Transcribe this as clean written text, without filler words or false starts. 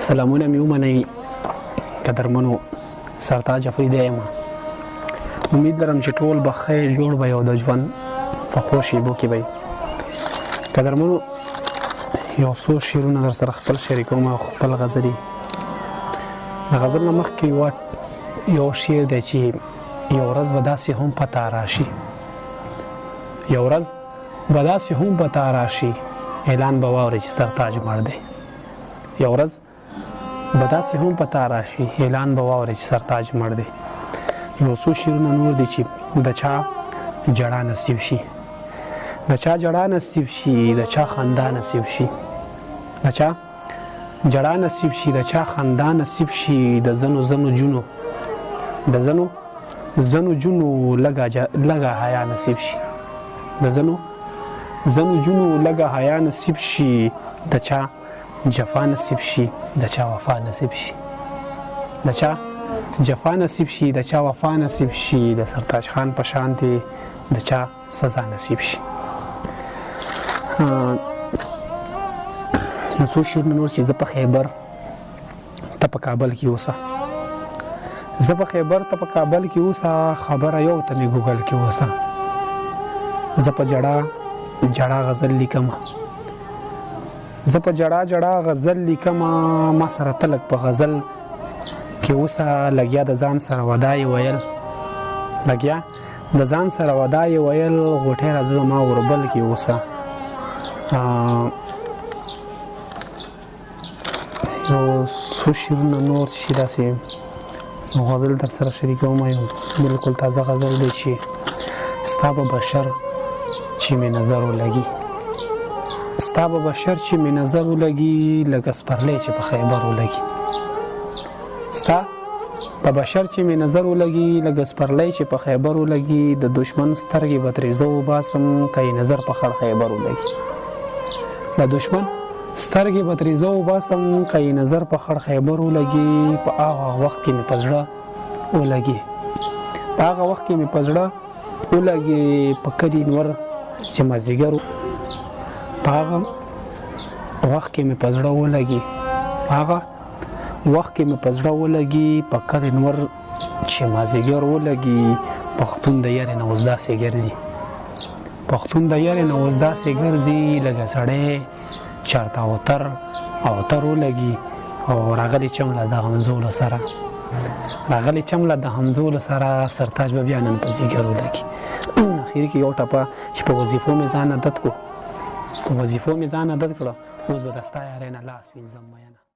سلامونه مې ومنئ قدرمنو سرتاج افریدی یم. امید لرم چې ټول به خیر جوړ به او د ژوند په ښو شیبو کې به قدرمنو یو څو شعرونه در سره خپل شریکوم او خپل غزلي. د غزل نه مخکې یو شعر دی چې یو ورځ به داسې هم په تا راشي، یو ورځ به داسې هم په تا راشي، اعلان به واورې چې سرتاج مړ دی. یو ورځ به داسې هم په تا راشي، اعلان به واورې چې سرتاج مړ دی. یو څو شعرونه نور دي چې د چا جړا نصیب شي، د چا جړا نصیب شي، د چا خندا نصیب شي، د چا جړا نصیب شي، د چا خندا نصیب شي، د زنو زنو جونو د زنو زنو جونو لږه حیا نصیب شي، د زنو زنو جونو لږه حیا نصیب شي، د چا جفا نصیب شي، د چا وفا نصیب شي، د چا جفا نصیب شي، د چا وفا نصیب شي، د سرتاج خان په شان دی د چا سزا نصیب شي. نو څو شعرونه نور چې زه په خیبر ته په کابل کې اوسه، زه په خیبر ته په کابل کې اوسه، خبره یو ته مې ګوګل کې اوسه. زه په جړا غزل لیکم، زه په جړا غزل لیکم، ما سره تلک په غزل کې اوسه. لګیا د ځان سره ودای ویل، لګیا د ځان سره ودای ویل، غوټې راځه زما اوربل کې اوسه. یو څو شعرونه نور چې داسې یو غزل در سره شریکوم، یو بلکل تازه غزل دی چې ستا به بشر چې مې نظر ولګي، ستا به بشر چې مې نظر ولګي، لکه سپرلی چې په خیبر ولګي. ستا په بشر چې مې نظر ولګي، لکه سپرلی چې په خیبر ولګي، د دشمن سترګې به ترې زه وباسم که یې نظر په خړ خیبر ولګي. د دشمن سترګې به ترې زه وباسم که یې نظر په خړ خیبر ولګي. په هغه وخت کې مې په زړه ولګي، په هغه وخت کې مې په زړه ولګي، په کلي نور چې مازدیګر، په هغه وخت کې مې په زړه ولګي، په هغه وخت کې مې په زړه ولګي، په کلي نور چې مازدیګر ولګي. پښتون د یارې نه اوس داسې ګرځي، پښتون د یارې نه اوس داسې ګرځي، لکه سړی چارته اوتر ولګي. او راغلی چمله د همزولو سره، راغلی چمله د همزولو سره، سرتاج به بیا نن په ځیګر ولګي. اخر کې یو ټپه چې په وظیفو مې ځان عادت کړو، په وظیفو مې ځان عادت کړو، اوس به د ستا یارۍ نه لاس وینځم مینه.